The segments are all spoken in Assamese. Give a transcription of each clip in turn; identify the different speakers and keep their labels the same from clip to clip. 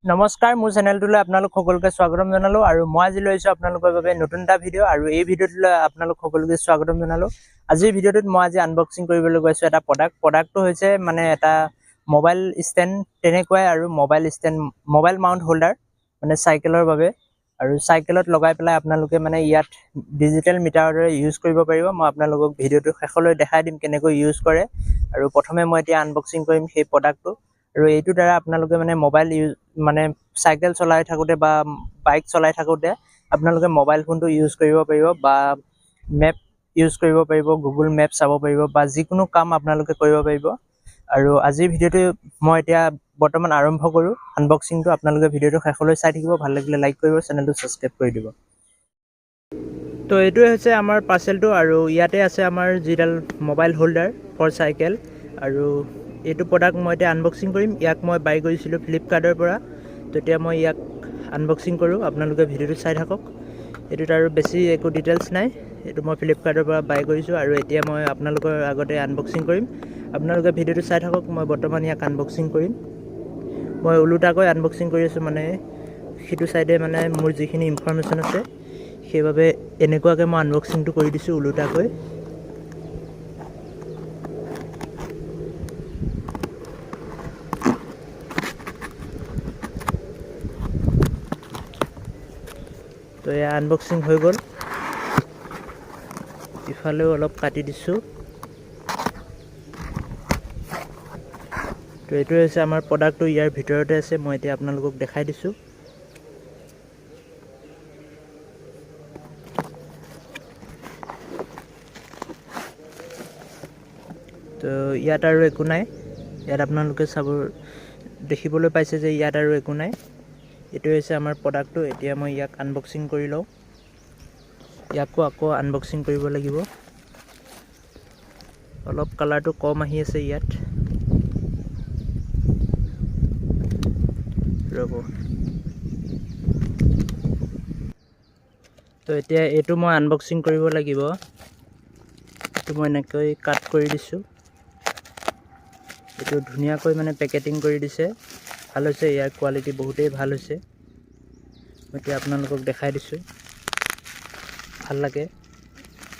Speaker 1: নমস্কাৰ, মোৰ চেনেলটোলৈ আপোনালোক সকলোকে স্বাগতম জনালোঁ আৰু মই আজি লৈছোঁ আপোনালোকৰ বাবে নতুন এটা ভিডিঅ' আৰু এই ভিডিঅ'টোলৈ আপোনালোক সকলোকে স্বাগতম জনালোঁ। আজিৰ ভিডিঅ'টোত মই আজি আনবক্সিং কৰিবলৈ গৈছোঁ এটা প্ৰডাক্টটো হৈছে মানে এটা মোবাইল ষ্টেণ্ড তেনেকুৱাই আৰু মোবাইল মাউণ্ট হোল্ডাৰ মানে চাইকেলৰ বাবে আৰু চাইকেলত লগাই পেলাই আপোনালোকে মানে ইয়াত ডিজিটেল মিটাৰৰ দৰে ইউজ কৰিব পাৰিব। মই আপোনালোকক ভিডিঅ'টো শেষলৈ দেখাই দিম কেনেকৈ ইউজ কৰে আৰু প্ৰথমে মই এতিয়া আনবক্সিং কৰিম সেই প্ৰডাক্টটো আৰু এইটোৰ দ্বাৰা আপোনালোকে মানে চাইকেল চলাই থাকোঁতে বা বাইক চলাই থাকোঁতে আপোনালোকে মোবাইল ফোনটো ইউজ কৰিব পাৰিব বা মেপ ইউজ কৰিব পাৰিব, গুগল মেপ চাব পাৰিব বা যিকোনো কাম আপোনালোকে কৰিব পাৰিব। আৰু আজিৰ ভিডিঅ'টো মই এতিয়া বৰ্তমান আৰম্ভ কৰোঁ আনবক্সিংটো। আপোনালোকে ভিডিঅ'টো শেষলৈ চাই থাকিব, ভাল লাগিলে লাইক কৰিব, চেনেলটো ছাবস্ক্ৰাইব কৰি দিব। তো এইটোৱে হৈছে আমাৰ পাৰ্চেলটো আৰু ইয়াতে আছে আমাৰ যিডাল মোবাইল হোল্ডাৰ ফৰ চাইকেল আৰু এইটো প্ৰডাক্ট মই এতিয়া আনবক্সিং কৰিম। ইয়াক মই বাই কৰিছিলোঁ ফ্লিপকাৰ্টৰ পৰা, তো এতিয়া মই ইয়াক আনবক্সিং কৰোঁ। আপোনালোকে ভিডিঅ'টো চাই থাকক। এইটোত আৰু বেছি একো ডিটেইলছ নাই, এইটো মই ফ্লিপকাৰ্টৰ পৰা বাই কৰিছোঁ আৰু এতিয়া মই আপোনালোকৰ আগতে আনবক্সিং কৰিম। আপোনালোকে ভিডিঅ'টো চাই থাকক। মই বৰ্তমান ইয়াক আনবক্সিং কৰিম। মই ওলোটাকৈ আনবক্সিং কৰি আছোঁ, মানে সেইটো চাইডে মানে মোৰ যিখিনি ইনফৰমেশ্যন আছে সেইবাবে এনেকুৱাকৈ মই আনবক্সিংটো কৰি দিছোঁ ওলোটাকৈ। তো এয়া আনবক্সিং হৈ গ'ল। ইফালেও অলপ কাটি দিছোঁ। তো এইটোৱে হৈছে আমাৰ প্ৰডাক্টটো, ইয়াৰ ভিতৰতে আছে। মই এতিয়া আপোনালোকক দেখাই দিছোঁ। তো ইয়াত আৰু একো নাই। ইয়াত আপোনালোকে দেখিবলৈ পাইছে যে ইয়াত আৰু একো নাই। এইটোৱে হৈছে আমাৰ প্ৰডাক্টটো। এতিয়া মই ইয়াক আনবক্সিং কৰি লওঁ। ইয়াকো আকৌ আনবক্সিং কৰিব লাগিব। অলপ কালাৰটো কম আহি আছে ইয়াত, ৰ'ব। তো এতিয়া এইটো মই আনবক্সিং কৰিব লাগিব। এইটো মই এনেকৈ কাট কৰি দিছোঁ। এইটো ধুনীয়াকৈ মানে পেকেটিং কৰি দিছে, ভাল হৈছে। ইয়াৰ কোৱালিটি বহুতেই ভাল হৈছে। মই এতিয়া আপোনালোকক দেখাই দিছোঁ, ভাল লাগে।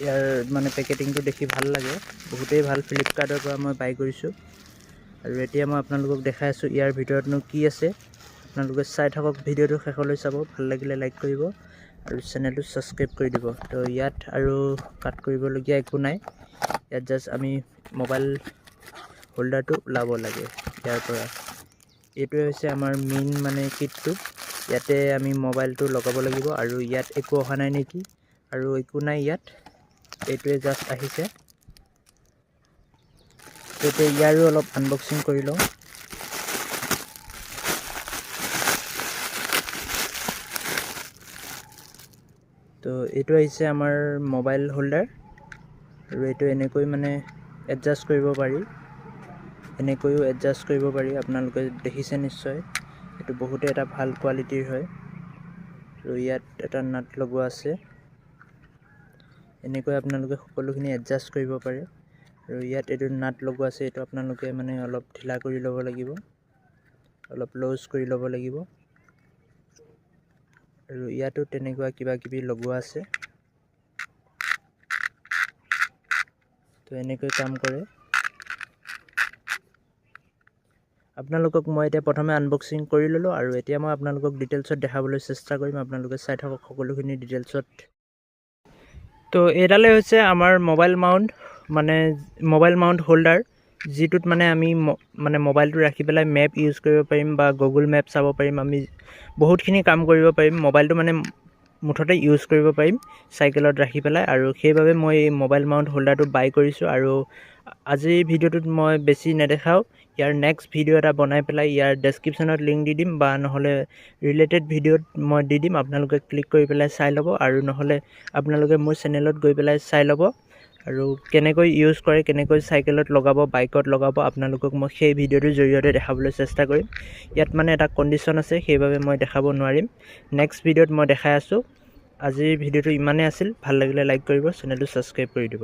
Speaker 1: ইয়াৰ মানে পেকেটিংটো দেখি ভাল লাগে, বহুতেই ভাল। ফ্লিপকাৰ্টৰ পৰা মই বাই কৰিছোঁ আৰু এতিয়া মই আপোনালোকক দেখাই আছোঁ ইয়াৰ ভিতৰতনো কি আছে। আপোনালোকে চাই থাকক, ভিডিঅ'টো শেষলৈ চাব, ভাল লাগিলে লাইক কৰিব আৰু চেনেলটো ছাবস্ক্ৰাইব কৰি দিব। তো ইয়াত আৰু কাট কৰিবলগীয়া একো নাই। ইয়াত জাষ্ট আমি মোবাইল হোল্ডাৰটো ওলাব লাগে ইয়াৰ পৰা। এইটোৱে হৈছে আমাৰ মেইন মানে কিটটো। ইয়াতে আমি মোবাইলটো লগাব লাগিব আৰু ইয়াত একো অহা নাই নেকি, আৰু একো নাই ইয়াত, এইটোৱে জাষ্ট আহিছে। এতিয়া ইয়াৰো অলপ আনবক্সিং কৰি লওঁ। তো এইটো আহিছে আমাৰ মোবাইল হোল্ডাৰ আৰু এইটো এনেকৈ মানে এডজাষ্ট কৰিব পাৰি, এনেকৈও এডজাষ্ট কৰিব পাৰি। আপোনালোকে দেখিছে নিশ্চয়, এইটো বহুতে এটা ভাল কোৱালিটিৰ হয়। আৰু ইয়াত এটা নাট লগোৱা আছে, এনেকৈ আপোনালোকে সকলোখিনি এডজাষ্ট কৰিব পাৰে। আৰু ইয়াত এইটো নাট লগোৱা আছে, এইটো আপোনালোকে মানে অলপ ঢিলা কৰি ল'ব লাগিব, অলপ লুজ কৰি ল'ব লাগিব। আৰু ইয়াতো তেনেকুৱা কিবা কিবি লগোৱা আছে। তো এনেকৈ কাম কৰে। আপোনালোকক মই এতিয়া প্ৰথমে আনবক্সিং কৰি ল'লোঁ আৰু এতিয়া মই আপোনালোকক ডিটেইলছত দেখাবলৈ চেষ্টা কৰিম। আপোনালোকে চাই থাকক সকলোখিনি ডিটেইলছত। তো এইডালে হৈছে আমাৰ মোবাইল মাউণ্ট হোল্ডাৰ, যিটোত মানে আমি মানে মোবাইলটো ৰাখি পেলাই মেপ ইউজ কৰিব পাৰিম বা গুগল মেপ চাব পাৰিম। আমি বহুতখিনি কাম কৰিব পাৰিম, মোবাইলটো মানে মুঠতে ইউজ কৰিব পাৰিম চাইকেলত ৰাখি পেলাই। আৰু সেইবাবে মই এই মোবাইল মাউণ্ট হোল্ডাৰটো বাই কৰিছোঁ। আৰু আজিৰ ভিডিঅ'টোত মই বেছি নেদেখাওঁ, ইয়াৰ নেক্সট ভিডিঅ' এটা বনাই পেলাই ইয়াৰ ডেছক্ৰিপশ্যনত লিংক দি দিম বা নহ'লে ৰিলেটেড ভিডিঅ'ত মই দি দিম। আপোনালোকে ক্লিক কৰি পেলাই চাই ল'ব, আৰু নহ'লে আপোনালোকে মোৰ চেনেলত গৈ পেলাই চাই ল'ব। আৰু কেনেকৈ ইউজ কৰে, কেনেকৈ চাইকেলত লগাব, বাইকত লগাব, আপোনালোকক মই সেই ভিডিঅ'টোৰ জৰিয়তে দেখাবলৈ চেষ্টা কৰিম। ইয়াত মানে এটা কণ্ডিশ্যন আছে, সেইবাবে মই দেখাব নোৱাৰিম। নেক্সট ভিডিঅ'ত মই দেখাই আছোঁ। আজিৰ ভিডিঅ'টো ইমানেই আছিল। ভাল লাগিলে লাইক কৰিব, চেনেলটো ছাবস্ক্ৰাইব কৰি দিব।